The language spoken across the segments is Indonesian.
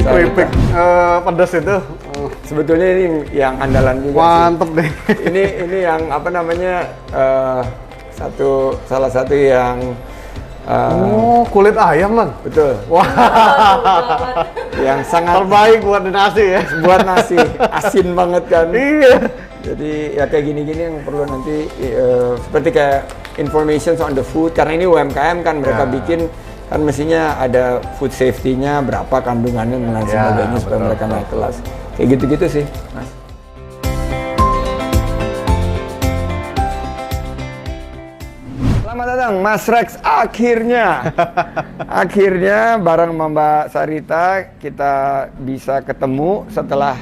Keripik pedas itu. Sebetulnya ini yang andalan juga. Mantep deh. Ini yang apa namanya salah satu yang kulit ayam, Bang. betul. Wah, Yang sangat terbaik buat di nasi ya. buat nasi asin banget kan. Iya. Jadi ya kayak gini-gini yang perlu nanti seperti kayak information on the food, karena ini UMKM kan mereka bikin kan mestinya ada food safety-nya, berapa kandungannya dan lain sebagainya supaya mereka naik kelas. Kayak gitu-gitu sih, Mas. Selamat datang Mas Rex, akhirnya bareng sama Mbak Sarita kita bisa ketemu setelah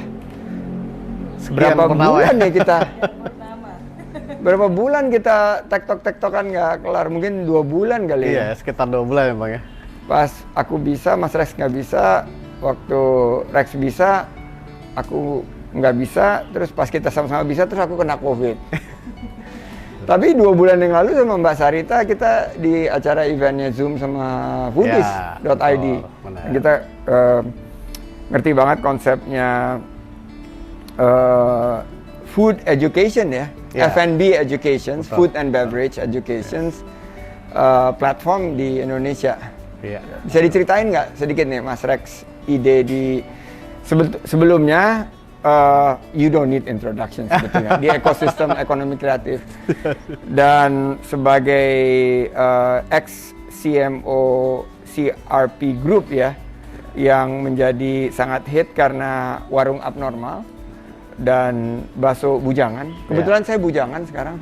berapa bulan ya kita? Berapa bulan kita tektokan nggak kelar, mungkin 2 bulan kali ya? Iya, sekitar 2 bulan ya, Bang ya. Pas aku bisa, Mas Rex nggak bisa. Waktu Rex bisa, aku nggak bisa. Terus pas kita sama-sama bisa, terus aku kena COVID. Tapi 2 bulan yang lalu sama Mbak Sarita, kita di acara eventnya Zoom sama Foodies.id. Kita ngerti banget konsepnya food education ya. F&B education, food and beverage education, platform di Indonesia. Bisa diceritain nggak sedikit nih Mas Rex, ide di sebelumnya you don't need introduction sebetulnya di ekosistem ekonomi kreatif, dan sebagai ex CMO CRP Group ya, yang menjadi sangat hit karena warung abnormal dan bakso bujangan. Kebetulan saya bujangan sekarang.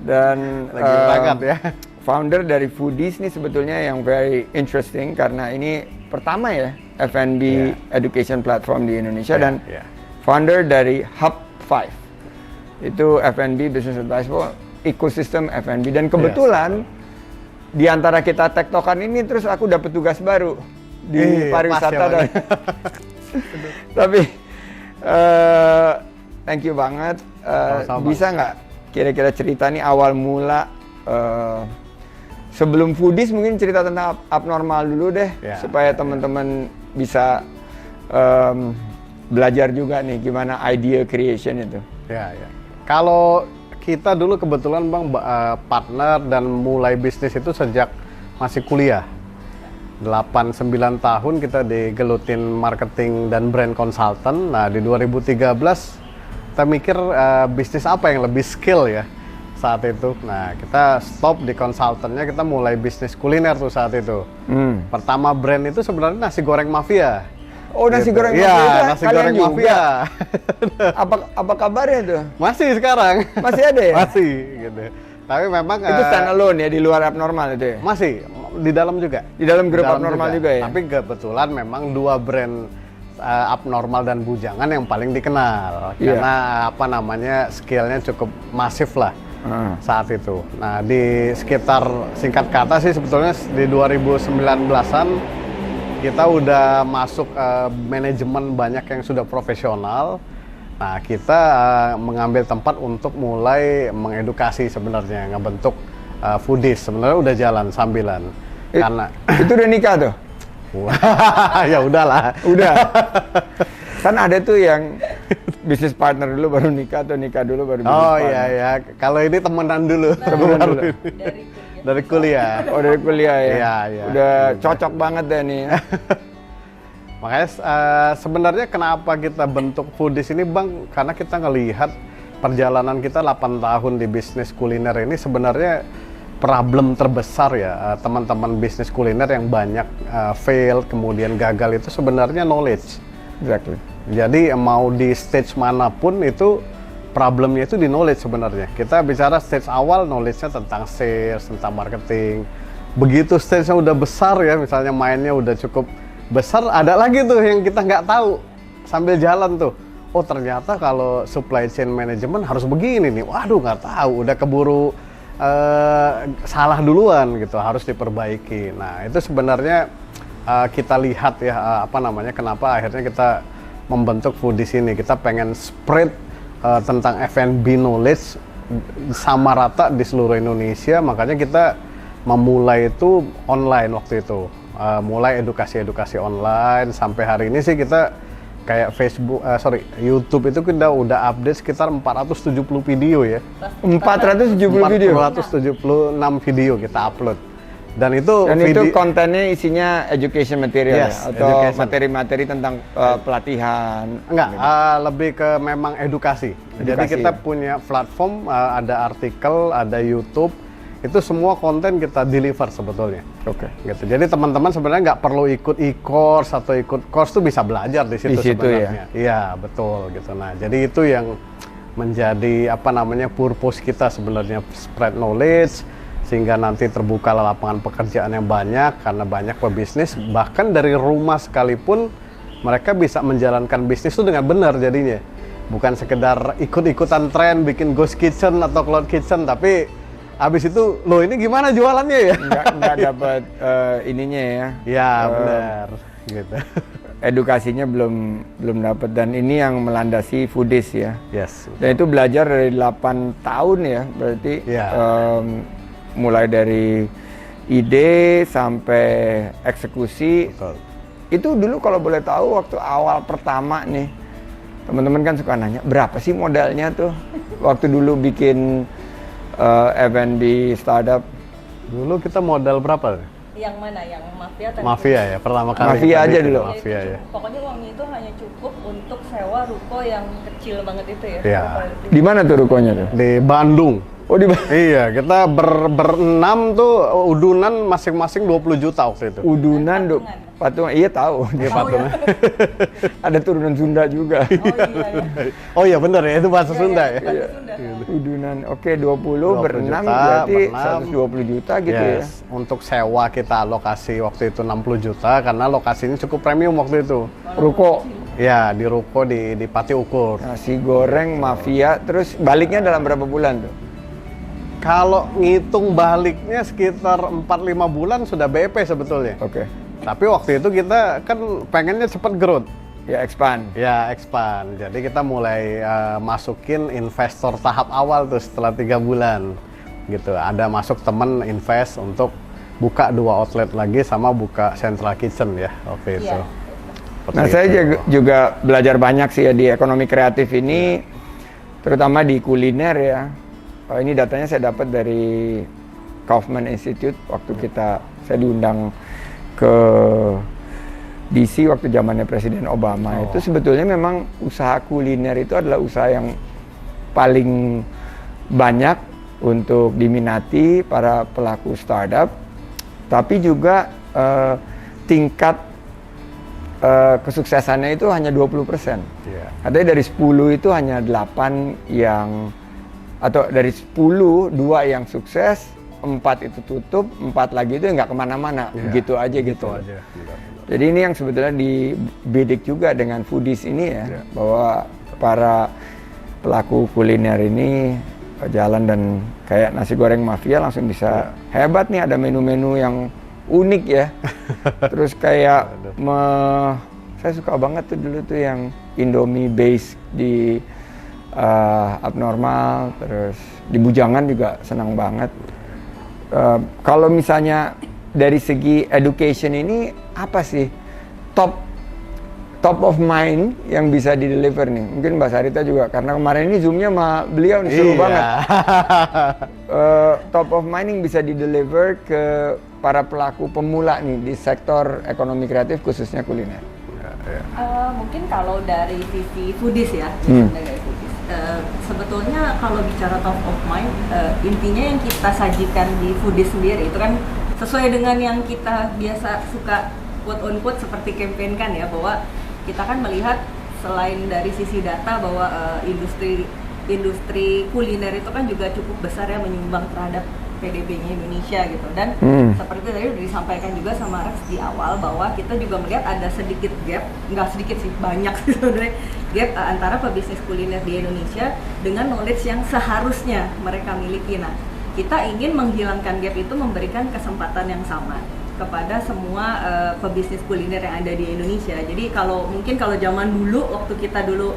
Dan lagi banget ya. Founder dari Foodies nih sebetulnya yang very interesting karena ini pertama ya F&B education platform di Indonesia, dan founder dari Hub5. Itu F&B business advice, ekosistem F&B, dan kebetulan di antara kita tektokan ini terus aku dapat tugas baru di pariwisata dan tapi thank you banget. Bisa nggak kira-kira cerita nih awal mula sebelum Foodies, mungkin cerita tentang abnormal dulu deh, supaya teman-teman bisa belajar juga nih gimana idea creation itu. Kalau kita dulu kebetulan Bang partner dan mulai bisnis itu sejak masih kuliah. 8-9 tahun kita digelutin marketing dan brand consultant. Nah di 2013 kita mikir bisnis apa yang lebih skill ya saat itu. Nah kita stop di consultantnya, kita mulai bisnis kuliner tuh saat itu. Pertama brand itu sebenarnya nasi goreng mafia. Oh, nasi goreng mafia. Iya, nasi goreng mafia. Apa kabarnya tuh? Masih sekarang. Masih ada ya? Masih gitu. Tapi memang itu standalone ya, di luar abnormal itu ya? Masih, di dalam juga. Di dalam grup abnormal juga ya? Tapi kebetulan memang 2 brand abnormal dan bujangan yang paling dikenal. Karena apa namanya, skillnya cukup masif lah saat itu. Nah di sekitar, singkat kata sih sebetulnya di 2019-an kita udah masuk manajemen banyak yang sudah profesional. Nah kita mengambil tempat untuk mulai mengedukasi sebenarnya, ngebentuk Foodies. Sebenarnya udah jalan sambilan. Karena itu udah nikah tuh? Ya udahlah. Udah. Kan ada tuh yang bisnis partner dulu baru nikah, atau nikah dulu baru bisnis partner. Oh iya. Kalau ini temenan dulu. Temenan dulu. Dari kuliah. Oh dari kuliah ya? Iya. Udah cocok banget deh nih. Makanya sebenarnya kenapa kita bentuk Foodies ini Bang, karena kita ngelihat perjalanan kita 8 tahun di bisnis kuliner ini sebenarnya problem terbesar ya teman-teman bisnis kuliner yang banyak fail kemudian gagal itu sebenarnya knowledge. Exactly. Jadi mau di stage manapun itu problemnya itu di knowledge sebenarnya. Kita bicara stage awal knowledge-nya tentang sales, tentang marketing. Begitu stage-nya udah besar ya, misalnya mainnya udah cukup besar, ada lagi tuh yang kita nggak tahu sambil jalan tuh. Oh ternyata kalau supply chain management harus begini nih. Waduh nggak tahu, udah keburu salah duluan gitu, harus diperbaiki. Nah itu sebenarnya kita lihat ya apa namanya, kenapa akhirnya kita membentuk Foodies ini. Kita pengen spread tentang F&B knowledge sama rata di seluruh Indonesia, makanya kita memulai itu online waktu itu. mulai edukasi online sampai hari ini sih kita kayak YouTube itu kita udah update sekitar 470 video ya. 470 video. 476 video kita upload. Dan itu kontennya isinya education material yes, ya? Atau materi-materi tentang pelatihan? Enggak, lebih ke memang edukasi. Jadi kita punya platform, ada artikel, ada YouTube, itu semua konten kita deliver sebetulnya. Oke. Gitu. Jadi teman-teman sebenarnya nggak perlu ikut e-course atau ikut course tuh bisa belajar di situ sebenarnya. Iya, betul gitu. Nah, jadi itu yang menjadi purpose kita sebenarnya, spread knowledge, sehingga nanti terbuka lapangan pekerjaan yang banyak karena banyak pebisnis, bahkan dari rumah sekalipun mereka bisa menjalankan bisnis itu dengan benar jadinya. Bukan sekedar ikut-ikutan tren bikin ghost kitchen atau cloud kitchen, tapi habis itu loh ini gimana jualannya ya? Nggak dapat ininya ya. Ya benar gitu. Edukasinya belum dapat, dan ini yang melandasi Foodies ya. Yes. Dan itu belajar dari 8 tahun ya, berarti mulai dari ide sampai eksekusi. Betul. Itu dulu kalau boleh tahu waktu awal pertama nih, teman-teman kan suka nanya berapa sih modalnya tuh waktu dulu bikin F&B startup. Dulu kita modal berapa? Yang mana? Yang Mafia tadi? Mafia ya, pertama kali. Mafia aja dulu. Mafia ya. Pokoknya uangnya itu hanya cukup untuk sewa ruko yang kecil banget itu ya. Iya. Di mana tuh rukonya tuh? Di Bandung. Oh di Iya, kita berenam tuh udunan masing-masing 20 juta waktu itu. Udunan patungan. Iya tahu. Dia patungan. Ada turunan Sunda juga. Oh iya benar ya, itu bahasa Sunda ya. Iya. Udunan. Oke, 20 berenam berarti 120 juta gitu ya. Untuk sewa kita alokasi waktu itu 60 juta karena lokasinya cukup premium waktu itu. Ruko. Ya, di ruko di Pati Ukur. Nasi goreng Mafia, terus baliknya dalam berapa bulan tuh? Kalau ngitung baliknya sekitar 4-5 bulan sudah BP sebetulnya. Oke. Tapi waktu itu kita kan pengennya cepat growth. Ya expand. Ya expand. Jadi kita mulai masukin investor tahap awal tuh setelah 3 bulan. Gitu. Ada masuk temen invest untuk buka 2 outlet lagi sama buka central kitchen ya waktu itu. Nah saya juga belajar banyak sih ya di ekonomi kreatif ini, terutama di kuliner ya. Ini datanya saya dapat dari Kaufman Institute waktu saya diundang ke DC waktu zamannya Presiden Obama. Itu sebetulnya memang usaha kuliner itu adalah usaha yang paling banyak untuk diminati para pelaku startup, tapi juga tingkat kesuksesannya itu hanya 20%. Artinya dari 10 itu hanya 8 yang, atau dari 10, 2 yang sukses, 4 itu tutup, 4 lagi itu nggak kemana-mana, begitu aja gitu. Jadi ini yang sebetulnya dibidik juga dengan Foodies ini ya, bahwa para pelaku kuliner ini jalan dan kayak nasi goreng Mafia langsung bisa hebat nih, ada menu-menu yang unik ya. Terus kayak saya suka banget tuh dulu tuh yang Indomie base di Abnormal, terus di Bujangan juga senang banget. Kalau misalnya dari segi education ini apa sih top of mind yang bisa di-deliver nih? Mungkin Mbak Sarita juga, karena kemarin ini Zoom-nya sama beliau nih seru banget. Top of mind yang bisa di-deliver ke para pelaku pemula nih di sektor ekonomi kreatif khususnya kuliner. Mungkin kalau dari sisi Foodies ya, dari Foodies. Sebetulnya kalau bicara top of mind, intinya yang kita sajikan di Foodies sendiri itu kan sesuai dengan yang kita biasa suka quote on quote seperti campaign kan ya, bahwa kita kan melihat selain dari sisi data bahwa industri kuliner itu kan juga cukup besar ya menyumbang terhadap PDB-nya Indonesia gitu. Dan seperti tadi udah disampaikan juga sama Rex di awal bahwa kita juga melihat ada sedikit gap, nggak sedikit sih, banyak sebenarnya gap antara pebisnis kuliner di Indonesia dengan knowledge yang seharusnya mereka miliki. Nah, kita ingin menghilangkan gap itu, memberikan kesempatan yang sama kepada semua pebisnis kuliner yang ada di Indonesia. Jadi mungkin kalau zaman dulu, waktu kita dulu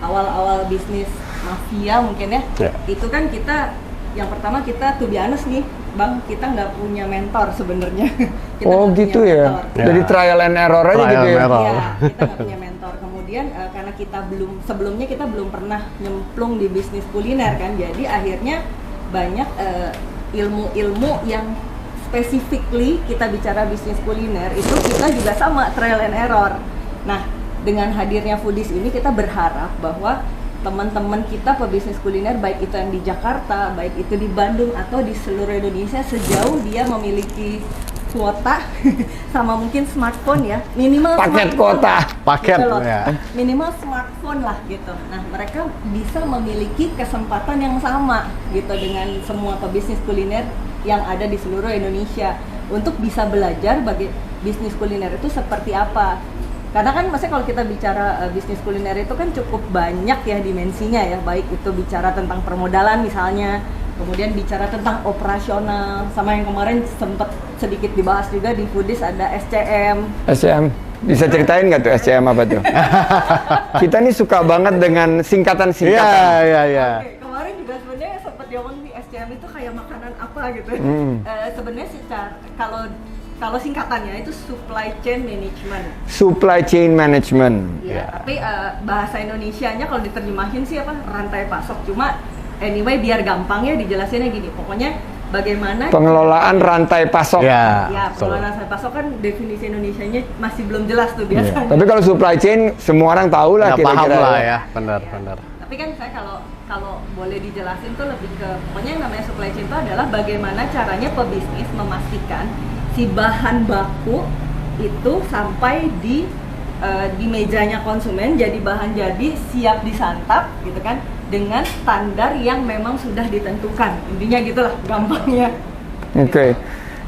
awal-awal bisnis Mafia mungkin ya, itu kan kita yang pertama kita to be honest nih, Bang, kita nggak punya mentor sebenarnya. Kita Oh nggak gitu punya ya. mentor. Jadi trial and error aja Trial gitu and ya. error. Iya, kita nggak punya mentor. Kemudian karena kita sebelumnya kita belum pernah nyemplung di bisnis kuliner kan, jadi akhirnya banyak ilmu-ilmu yang specifically kita bicara bisnis kuliner itu kita juga sama trial and error. Nah, dengan hadirnya Foodies ini kita berharap bahwa teman-teman kita pebisnis kuliner baik itu yang di Jakarta, baik itu di Bandung atau di seluruh Indonesia sejauh dia memiliki kuota sama mungkin smartphone ya, minimal Paket smartphone, kuota. Paket, gitu loh. ya. Minimal smartphone lah gitu. Nah, mereka bisa memiliki kesempatan yang sama gitu dengan semua pebisnis kuliner yang ada di seluruh Indonesia untuk bisa belajar bagi bisnis kuliner itu seperti apa. Karena kan maksudnya kalau kita bicara bisnis kuliner itu kan cukup banyak ya dimensinya ya, baik itu bicara tentang permodalan misalnya, kemudian bicara tentang operasional, sama yang kemarin sempat sedikit dibahas juga di Foodies ada SCM. SCM. Bisa ceritain nggak tuh SCM apa tuh? Kita nih suka banget dengan singkatan-singkatan. Iya. Oke, kemarin juga sebenarnya sempat diomong di SCM itu kayak makanan apa gitu. Sebenarnya secara kalau singkatannya itu supply chain management. Supply chain management. Ya, tapi bahasa Indonesianya kalau diterjemahin sih apa? Rantai pasok. Cuma anyway biar gampang ya dijelasinnya gini. Pokoknya bagaimana Pengelolaan rantai pasok. Ya, pengelolaan rantai pasok kan definisi Indonesianya masih belum jelas tuh biasanya. Tapi kalau supply chain semua orang tahu lah Nggak paham kira-kira. lah ya, benar. Tapi kan saya kalau boleh dijelasin tuh lebih ke pokoknya yang namanya supply chain itu adalah bagaimana caranya pebisnis memastikan si bahan baku itu sampai di mejanya konsumen jadi bahan jadi siap disantap gitu kan dengan standar yang memang sudah ditentukan. Intinya gitulah gampangnya. Oke.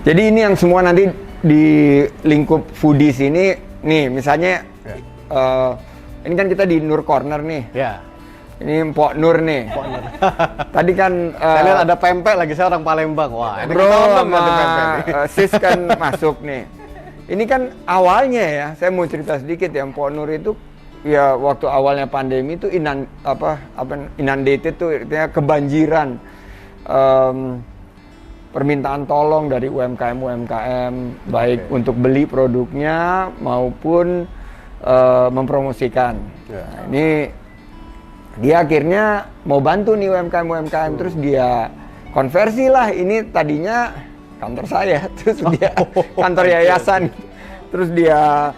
Jadi ini yang semua nanti di lingkup Foodies ini nih misalnya ini kan kita di Nur Corner nih. Ya. Ini Mpok Nur nih. Tadi kan Saya lihat ada pempek lagi, saya orang Palembang. Wah, ini Bro kita ngomong sama nggak tuh pempek nih? Sis kan masuk nih. Ini kan awalnya ya, saya mau cerita sedikit ya, Mpok Nur itu ya waktu awalnya pandemi itu inundated tuh artinya kebanjiran permintaan tolong dari UMKM baik untuk beli produknya maupun mempromosikan. Nah, ini dia akhirnya mau bantu nih UMKM terus dia konversi lah, ini tadinya kantor saya terus dia kantor yayasan terus dia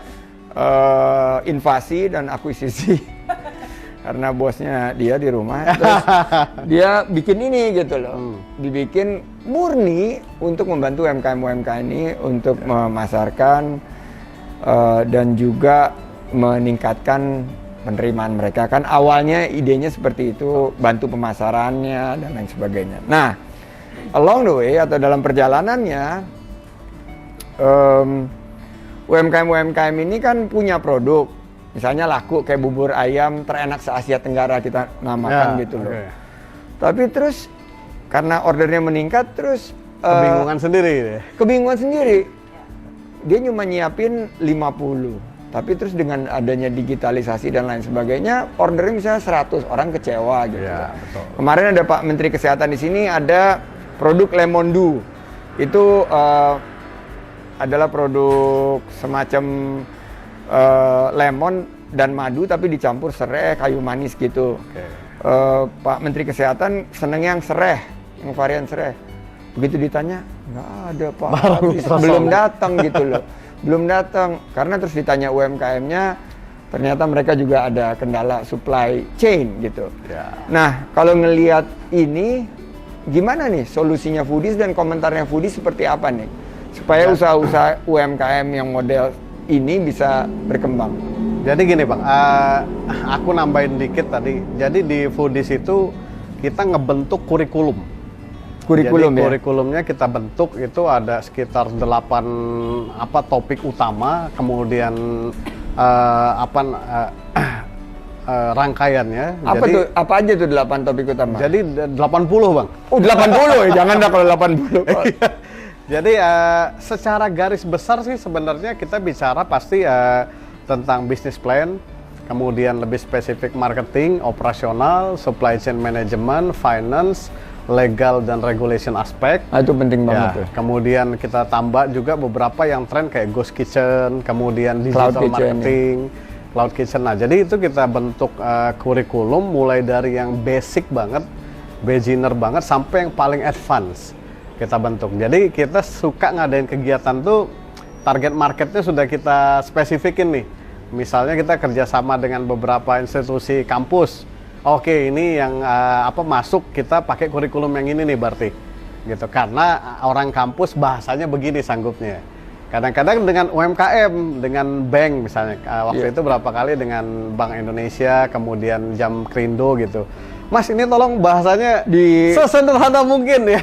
invasi dan akuisisi karena bosnya dia di rumah terus dia bikin ini gitu loh, dibikin murni untuk membantu UMKM ini untuk memasarkan dan juga meningkatkan penerimaan mereka. Kan awalnya idenya seperti itu, bantu pemasarannya dan lain sebagainya. Nah, along the way atau dalam perjalanannya UMKM ini kan punya produk, misalnya laku kayak bubur ayam terenak se-Asia Tenggara kita namakan Ya, gitu loh. oke. Tapi terus karena ordernya meningkat terus Kebingungan sendiri. dia cuma nyiapin 50. Tapi terus dengan adanya digitalisasi dan lain sebagainya, ordernya misalnya 100, orang kecewa gitu. Ya, betul. Kemarin ada Pak Menteri Kesehatan di sini, ada produk Lemon Dew. Itu adalah produk semacam lemon dan madu tapi dicampur serai, kayu manis gitu. Oke. Pak Menteri Kesehatan seneng yang serai, yang varian serai. Begitu ditanya, nggak ada Pak, belum datang gitu loh. Belum datang, karena terus ditanya UMKM-nya, ternyata mereka juga ada kendala supply chain gitu. Ya. Nah, kalau ngelihat ini, gimana nih solusinya Foodies dan komentarnya Foodies seperti apa nih? Supaya usaha-usaha UMKM yang model ini bisa berkembang. Jadi gini Bang, aku nambahin dikit tadi. Jadi di Foodies itu kita ngebentuk kurikulum. Jadi kurikulumnya kita bentuk itu ada sekitar 8 topik utama, kemudian rangkaiannya. Apa aja tuh 8 topik utama? Jadi 80 Bang. Oh 80 ya, jangan dah kalau 80. Jadi secara garis besar sih sebenarnya kita bicara pasti tentang business plan, kemudian lebih spesifik marketing, operasional, supply chain management, finance, legal dan regulation aspek. Itu penting banget tuh. Kemudian kita tambah juga beberapa yang tren kayak ghost kitchen, kemudian digital Cloud kitchen, marketing, cloud kitchen. Nah, jadi itu kita bentuk kurikulum mulai dari yang basic banget, beginner banget, sampai yang paling advance kita bentuk. Jadi kita suka ngadain kegiatan tuh, target marketnya sudah kita spesifikin nih. Misalnya kita kerjasama dengan beberapa institusi kampus. Oke, ini yang masuk kita pakai kurikulum yang ini nih berarti, gitu. Karena orang kampus bahasanya begini sanggupnya. Kadang-kadang dengan UMKM, dengan bank misalnya, waktu itu berapa kali dengan Bank Indonesia, kemudian Jam Krindo gitu. Mas, ini tolong bahasanya sesederhana mungkin ya.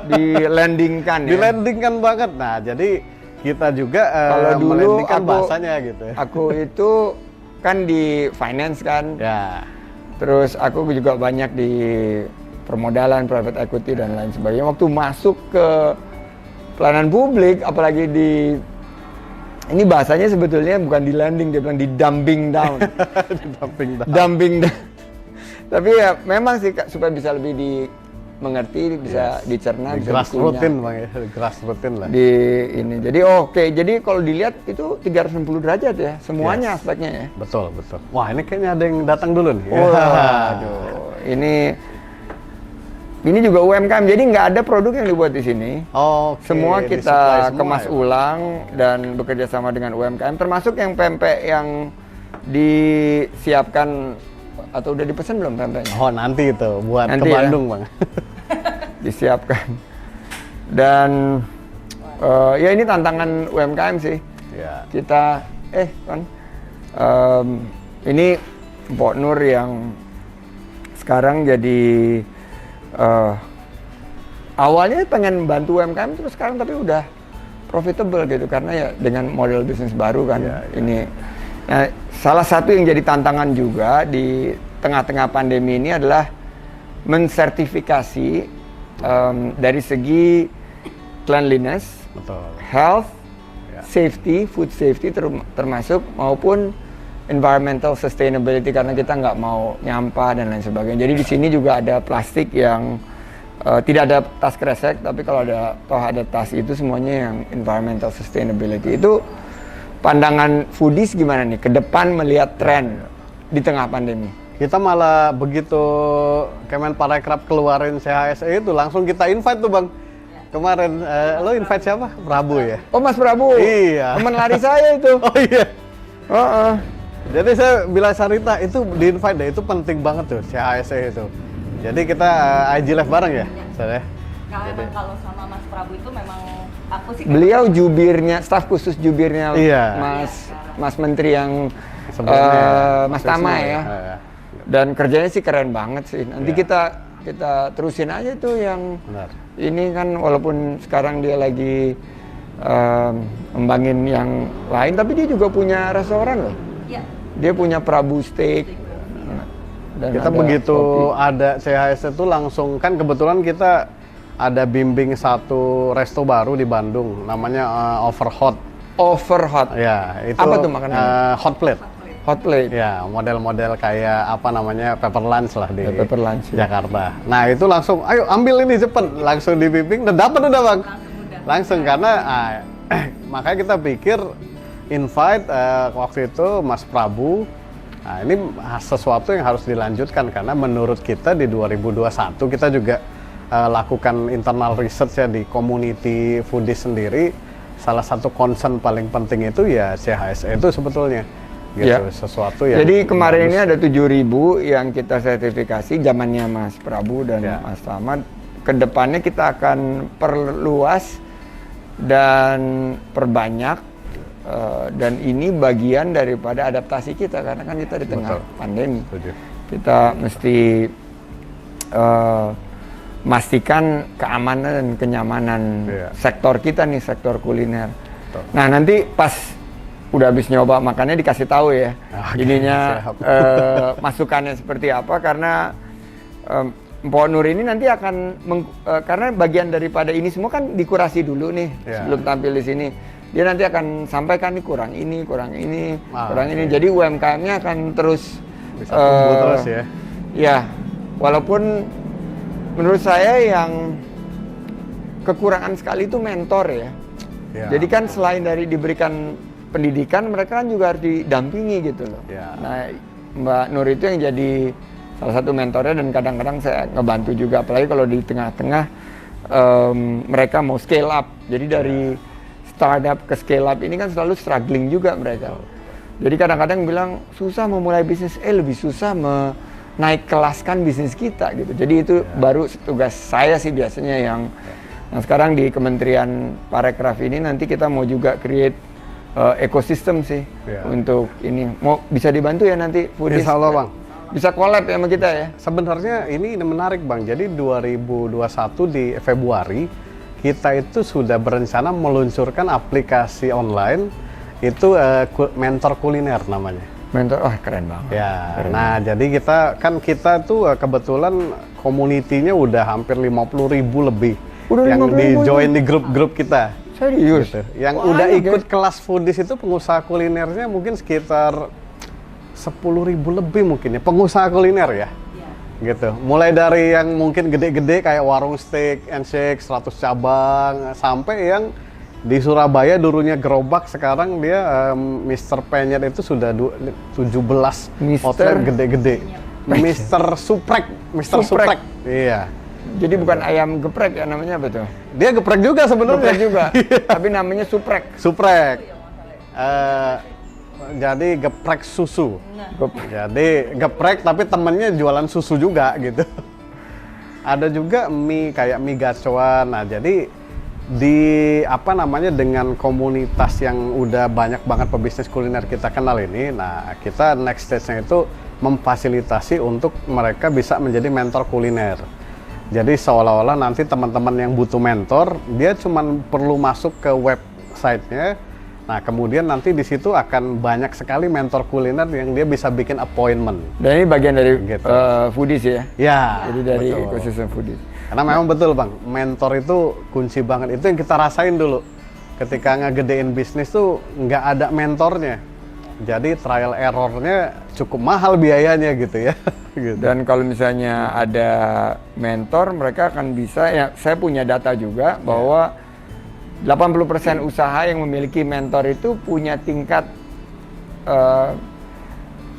Dilandingkan ya. Dilandingkan banget. Nah, jadi kita juga kalau dulu melandingkan bahasanya gitu. Aku itu kan di finance kan. Ya. Terus aku juga banyak di permodalan, private equity dan lain sebagainya. Waktu masuk ke pelayanan publik, apalagi ini bahasanya sebetulnya bukan di landing, dia bilang di dumping down. Dumping down. Tapi ya memang sih supaya bisa lebih mengerti, bisa dicerna, bisa grassrootin Bang ya, grassrootin lah. Jadi jadi kalau dilihat itu 360 derajat ya, semuanya aspeknya ya. Betul. Wah, ini kayaknya ada yang datang dulu nih. Aduh, ini juga UMKM, jadi nggak ada produk yang dibuat di sini. Semua kita kemas ulang dan bekerja sama dengan UMKM, termasuk yang pempek yang disiapkan atau udah dipesan belum pempeknya? Nanti itu buat nanti ke Bandung Bang. Disiapkan. Dan ya ini tantangan UMKM sih. Ya. Kita ini Mpok Nur yang sekarang jadi awalnya pengen bantu UMKM terus sekarang tapi udah profitable gitu karena ya dengan model bisnis baru kan. Ini nah, salah satu yang jadi tantangan juga di tengah-tengah pandemi ini adalah mensertifikasi dari segi cleanliness, health, safety, food safety termasuk maupun environmental sustainability karena kita nggak mau nyampah dan lain sebagainya. Jadi di sini juga ada plastik yang tidak ada tas kresek, tapi kalau ada tas itu semuanya yang environmental sustainability. Itu pandangan foodies gimana nih ke depan melihat tren di tengah pandemi? Kita malah begitu Kemenparekraf keluarin CHSE itu langsung kita invite tuh Bang. Kemarin lo invite siapa? Prabu ya? Oh, Mas Prabu. Iya. Teman lari saya itu. Oh iya. Jadi saya bilang Sarita itu di invite deh, itu penting banget tuh CHSE itu. Jadi kita IG live bareng ya, saya. Memang kalau sama Mas Prabu itu memang aku sih. Beliau jubirnya, staf khusus jubirnya Mas Menteri yang Mas Tama ya. Dan kerjanya sih keren banget sih. Nanti kita terusin aja tuh yang ini kan walaupun sekarang dia lagi ngembangin yang lain, tapi dia juga punya restoran loh. Iya. Dia punya Prabu Steak. Dan kita begitu ada CHS itu langsung kan kebetulan kita ada bimbing satu resto baru di Bandung namanya Overhot. Ya, itu apa tuh makanannya? Hot plate. Hot plate. Ya, model-model kayak pepper lunch lah di Jakarta. Ya. Nah, itu langsung ayo ambil ini cepet, langsung dibimbing dan dapat udah Bang. Langsung karena makanya kita pikir invite waktu itu Mas Prabu. Nah, ini sesuatu yang harus dilanjutkan karena menurut kita di 2021 kita juga lakukan internal research ya di community foodies sendiri. Salah satu concern paling penting itu ya CHSE itu sebetulnya. Gitu, sesuatu yang jadi kemarin ini ada 7.000 yang kita sertifikasi zamannya Mas Prabu dan Mas Tama. Kedepannya kita akan perluas dan perbanyak dan ini bagian daripada adaptasi kita karena kan kita di tengah pandemi. Kita mesti memastikan keamanan dan kenyamanan sektor kita nih, sektor kuliner. Nah, nanti pas udah habis nyoba makannya dikasih tahu ya, ininya masukannya seperti apa karena Mpok Nur ini nanti akan karena bagian daripada ini semua kan dikurasi dulu nih sebelum tampil di sini. Dia nanti akan sampaikan nih kurang ini. Jadi UMKM-nya akan terus bisa tumbuh terus ya. Ya, walaupun menurut saya yang kekurangan sekali itu mentor ya. Jadi kan selain dari diberikan pendidikan, mereka kan juga harus didampingi gitu loh. Nah, Mbak Nur itu yang jadi salah satu mentornya, dan kadang-kadang saya ngebantu juga, apalagi kalau di tengah-tengah mereka mau scale up. Jadi dari startup ke scale up ini kan selalu struggling juga mereka. Jadi kadang-kadang bilang susah memulai bisnis, lebih susah naik kelaskan bisnis kita gitu. Jadi itu baru tugas saya sih biasanya yang sekarang di Kementerian Parekraf ini nanti kita mau juga create ekosistem sih untuk ini. Mau bisa dibantu ya nanti Foodies? Insya Allah Bang. Bisa collab ya sama kita ya? Sebenarnya ini menarik Bang. Jadi 2021 di Februari kita itu sudah berencana meluncurkan aplikasi online itu mentor kuliner namanya. Mentor, keren banget. Ya, keren. Nah jadi kita tuh kebetulan komunitinya udah hampir 50.000 lebih yang di join di grup-grup kita. Serius? Gitu. Yang udah ikut kelas Foodies itu pengusaha kulinernya mungkin sekitar 10.000 lebih mungkin ya, pengusaha kuliner ya. Gitu. Mulai dari yang mungkin gede-gede kayak warung steak and shake 100 cabang, sampai yang di Surabaya dulunya gerobak, sekarang dia Mr. Penyet itu sudah 17 outlet gede-gede. Mr. Suprek. Iya. Jadi bukan ayam geprek ya, namanya apa tuh? Dia geprek juga sebenarnya. Geprek juga, tapi namanya suprek. Jadi geprek susu. Jadi geprek tapi temennya jualan susu juga gitu. Ada juga mie kayak mie gacoan. Nah jadi dengan komunitas yang udah banyak banget pebisnis kuliner kita kenal ini, nah kita next stage-nya itu memfasilitasi untuk mereka bisa menjadi mentor kuliner. Jadi seolah-olah nanti teman-teman yang butuh mentor, dia cuma perlu masuk ke website-nya. Nah, kemudian nanti di situ akan banyak sekali mentor kuliner yang dia bisa bikin appointment. Dan ini bagian dari gitu. Foodies ya? Ya, jadi dari betul. ekosistem Foodies. Karena memang betul Bang, mentor itu kunci banget. Itu yang kita rasain dulu. Ketika ngegedein bisnis tuh nggak ada mentornya. Jadi trial errornya cukup mahal biayanya gitu ya. Gitu. Dan kalau misalnya ada mentor, mereka akan bisa, ya saya punya data juga bahwa 80% usaha yang memiliki mentor itu punya tingkat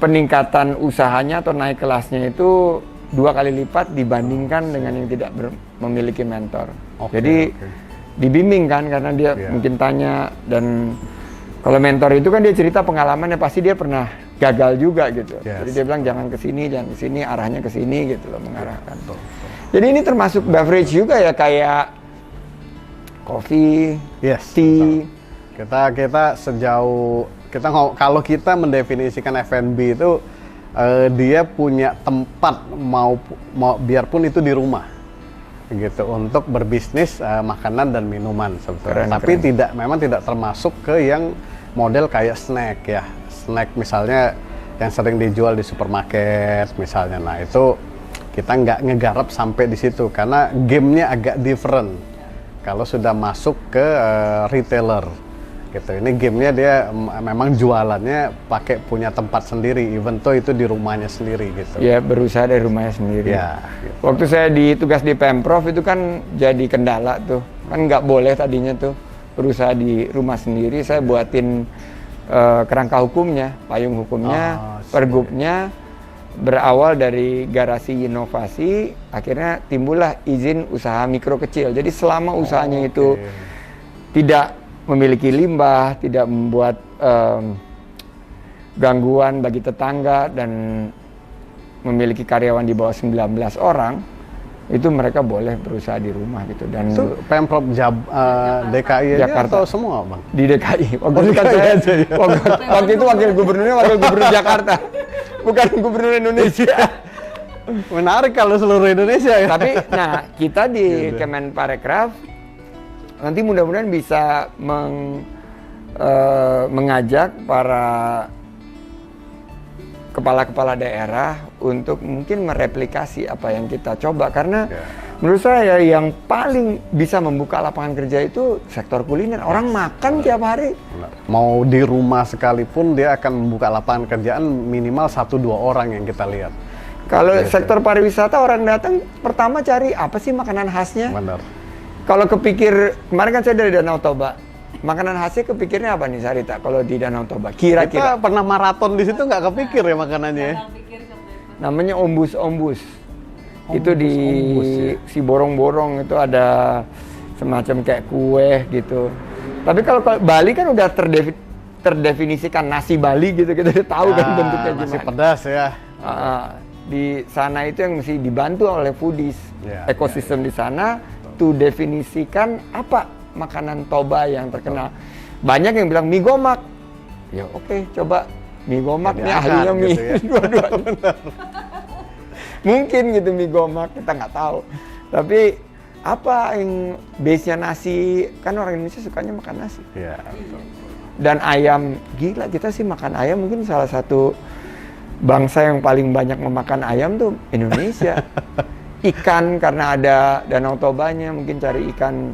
peningkatan usahanya atau naik kelasnya itu 2 kali lipat dibandingkan dengan yang tidak memiliki mentor. Jadi dibimbing kan, karena dia mungkin tanya, dan kalau mentor itu kan dia cerita pengalamannya, pasti dia pernah gagal juga gitu. Jadi dia bilang jangan ke sini, arahnya ke sini gitu loh, mengarahkan. Jadi ini termasuk beverage juga ya, kayak kopi, tea. Kita sejauh kalau kita mendefinisikan F&B itu dia punya tempat mau biarpun itu di rumah gitu untuk berbisnis makanan dan minuman sebetulnya. Tapi memang tidak termasuk ke yang model kayak snack ya. Snack misalnya yang sering dijual di supermarket misalnya. Nah, itu kita nggak ngegarap sampai di situ karena gamenya agak different. Kalau sudah masuk ke retailer gitu, ini gamenya dia memang jualannya pakai punya tempat sendiri, even though itu di rumahnya sendiri gitu. Ya, berusaha dari rumahnya sendiri. Ya, gitu. Waktu saya tugas di Pemprov itu kan jadi kendala tuh, kan nggak boleh tadinya tuh berusaha di rumah sendiri. Saya buatin kerangka hukumnya, payung hukumnya, pergubnya. Berawal dari garasi inovasi, akhirnya timbullah izin usaha mikro kecil. Jadi selama usahanya itu tidak memiliki limbah, tidak membuat gangguan bagi tetangga, dan memiliki karyawan di bawah 19 orang, itu mereka boleh berusaha di rumah gitu. Dan itu Pemprov DKI Jakarta atau semua Bang? Di DKI. Waktu itu wakil gubernur Jakarta. Bukan gubernur Indonesia. Menarik kalau seluruh Indonesia ya. Tapi, nah kita di Kemenparekraf nanti mudah-mudahan bisa mengajak para kepala-kepala daerah untuk mungkin mereplikasi apa yang kita coba. Karena menurut saya yang paling bisa membuka lapangan kerja itu sektor kuliner. Orang makan tiap hari. Mau di rumah sekalipun dia akan membuka lapangan kerjaan minimal 1-2 orang yang kita lihat. Kalau sektor pariwisata orang datang pertama cari apa sih makanan khasnya? Benar. Kalau kepikir, kemarin kan saya dari Danau Toba. Makanan khasnya kepikirnya apa nih Sarita kalau di Danau Toba? Kira-kira. Kita pernah maraton di situ nggak kepikir ya makanannya. Ya? Namanya ombus-ombus. Itu di ombus, ya. si borong-borong itu ada semacam kayak kue gitu. Tapi kalau Bali kan udah terdefinisikan nasi Bali gitu, kita udah tahu kan bentuknya gimana. Nasi pedas ya. Di sana itu yang mesti dibantu oleh foodies. Ekosistem di sana to definisikan apa makanan Toba yang terkenal. Banyak yang bilang mie gomak. Ya oke, coba mie gomak nih ahlinya mie. Gitu ya. Dua-duanya. Mungkin gitu mie gomak, kita nggak tahu. Tapi apa yang base-nya nasi, kan orang Indonesia sukanya makan nasi. Iya, betul. Dan ayam, gila kita sih makan ayam mungkin salah satu bangsa yang paling banyak memakan ayam tuh Indonesia. Ikan karena ada Danau Tobanya, mungkin cari ikan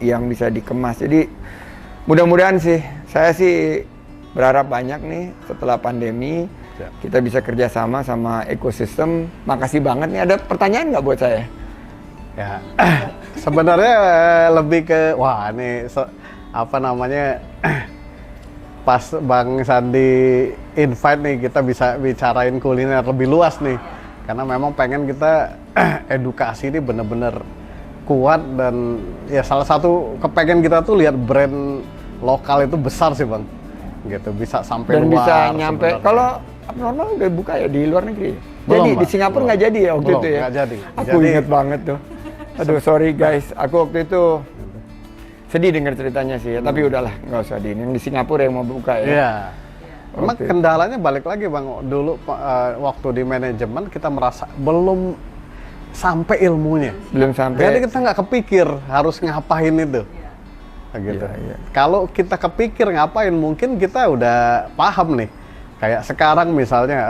yang bisa dikemas. Jadi mudah-mudahan sih, saya sih berharap banyak nih setelah pandemi kita bisa kerjasama sama ekosistem. Makasih banget nih. Ada pertanyaan nggak buat saya? Ya, sebenarnya lebih ke wah ini apa namanya pas Bang Sandi invite nih kita bisa bicarain kuliner lebih luas nih karena memang pengen kita edukasi ini bener-bener kuat dan ya salah satu kepengen kita tuh lihat brand lokal itu besar sih Bang gitu bisa sampai dan luar bisa nyampe sebenarnya. Kalau abnormal udah buka ya di luar negeri. Belum, jadi Pak. di Singapura nggak jadi ya waktu Belum, itu ya. nggak jadi. Aku inget banget tuh. Aduh sorry guys, aku waktu itu sedih dengar ceritanya sih ya. Tapi udahlah nggak usah di ini. Di Singapura yang mau buka ya. Iya. Memang Oke. kendalanya balik lagi Bang, dulu waktu di manajemen kita merasa belum sampai ilmunya. Belum sampai. Jadi kita nggak kepikir harus ngapain itu. Gitu. Iya. Kalau kita kepikir ngapain, mungkin kita udah paham nih. Kayak sekarang misalnya,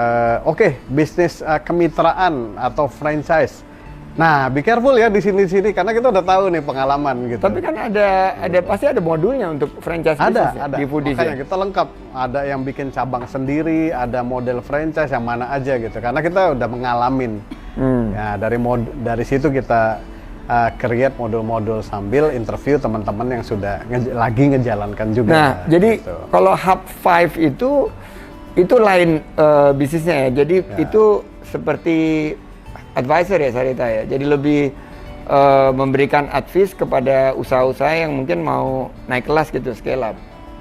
oke, bisnis kemitraan atau franchise. Nah, be careful ya di sini karena kita udah tahu nih pengalaman gitu. Tapi kan ada pasti ada modulnya untuk franchise business ya, ada. di foodies Makanya ya. kita lengkap. Ada yang bikin cabang sendiri, ada model franchise yang mana aja gitu. Karena kita udah mengalamin. Ya dari situ kita create modul-modul sambil interview teman-teman yang sudah lagi ngejalankan juga. Nah, jadi gitu. kalau Hub 5 itu lain bisnisnya ya. Jadi itu seperti advisor ya Sarita ya. Jadi lebih memberikan advice kepada usaha-usaha yang mungkin mau naik kelas gitu, scale up.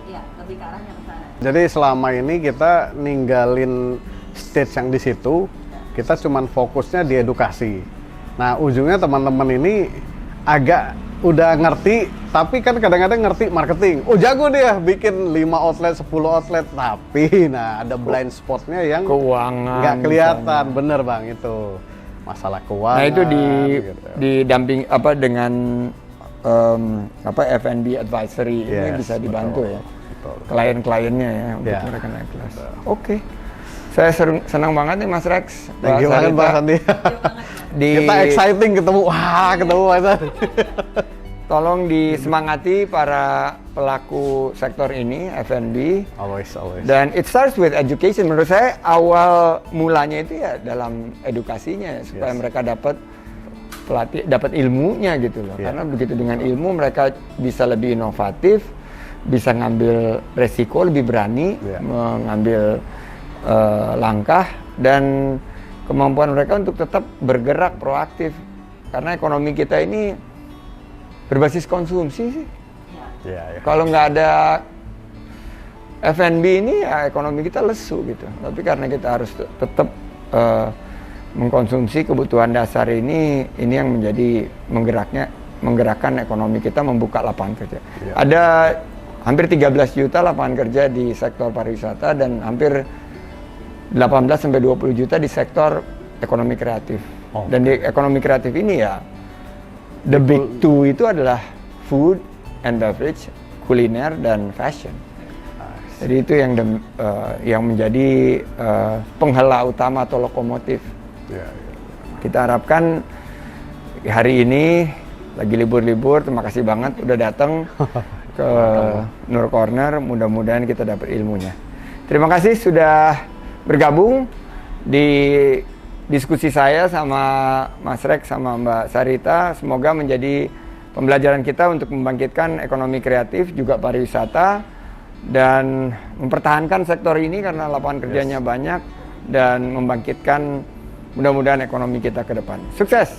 Iya, lebih ke arahnya ke sana. Jadi selama ini kita ninggalin stage yang di situ, kita cuman fokusnya di edukasi. Nah, ujungnya teman-teman ini agak udah ngerti, tapi kan kadang-kadang ngerti marketing. Oh, jago dia bikin 5 outlet, 10 outlet, tapi nah ada blind spotnya yang Keuangan. nggak kelihatan. Misalnya. Bener Bang, itu masalah keuangan. Nah, itu gitu. didamping apa dengan F&B advisory ini Yes, bisa dibantu betul, ya. betul. Klien-kliennya ya untuk Ya. mereka naik kelas. Oke. Saya senang banget nih Mas Rex. Thank you banget Bang Sandi. Kita exciting ketemu. Wah, ketemu Mas Sandi. Tolong disemangati para pelaku sektor ini, F&B. Always. Dan it starts with education. Menurut saya awal mulanya itu ya dalam edukasinya supaya mereka dapat dapat ilmunya gitu loh. Karena begitu dengan ilmu mereka bisa lebih inovatif, bisa ngambil resiko, lebih berani mengambil langkah dan kemampuan mereka untuk tetap bergerak proaktif. Karena ekonomi kita ini berbasis konsumsi sih. Ya. Kalau nggak ada F&B ini ya ekonomi kita lesu gitu. Tapi karena kita harus tetap mengkonsumsi kebutuhan dasar ini yang menjadi menggerakkan ekonomi kita, membuka lapangan kerja. Ya. Ada hampir 13 juta lapangan kerja di sektor pariwisata dan hampir 18-20 juta di sektor ekonomi kreatif. Dan di ekonomi kreatif ini ya the big two itu adalah food and beverage, kuliner dan fashion. Jadi itu yang menjadi penghala utama atau lokomotif. Kita harapkan hari ini lagi libur-libur, terima kasih banget udah datang ke Nur Corner. Mudah-mudahan kita dapat ilmunya. Terima kasih sudah bergabung di diskusi saya sama Mas Rex sama Mbak Sarita semoga menjadi pembelajaran kita untuk membangkitkan ekonomi kreatif juga pariwisata dan mempertahankan sektor ini karena lapangan kerjanya banyak dan membangkitkan mudah-mudahan ekonomi kita ke depan. Sukses!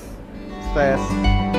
Sukses!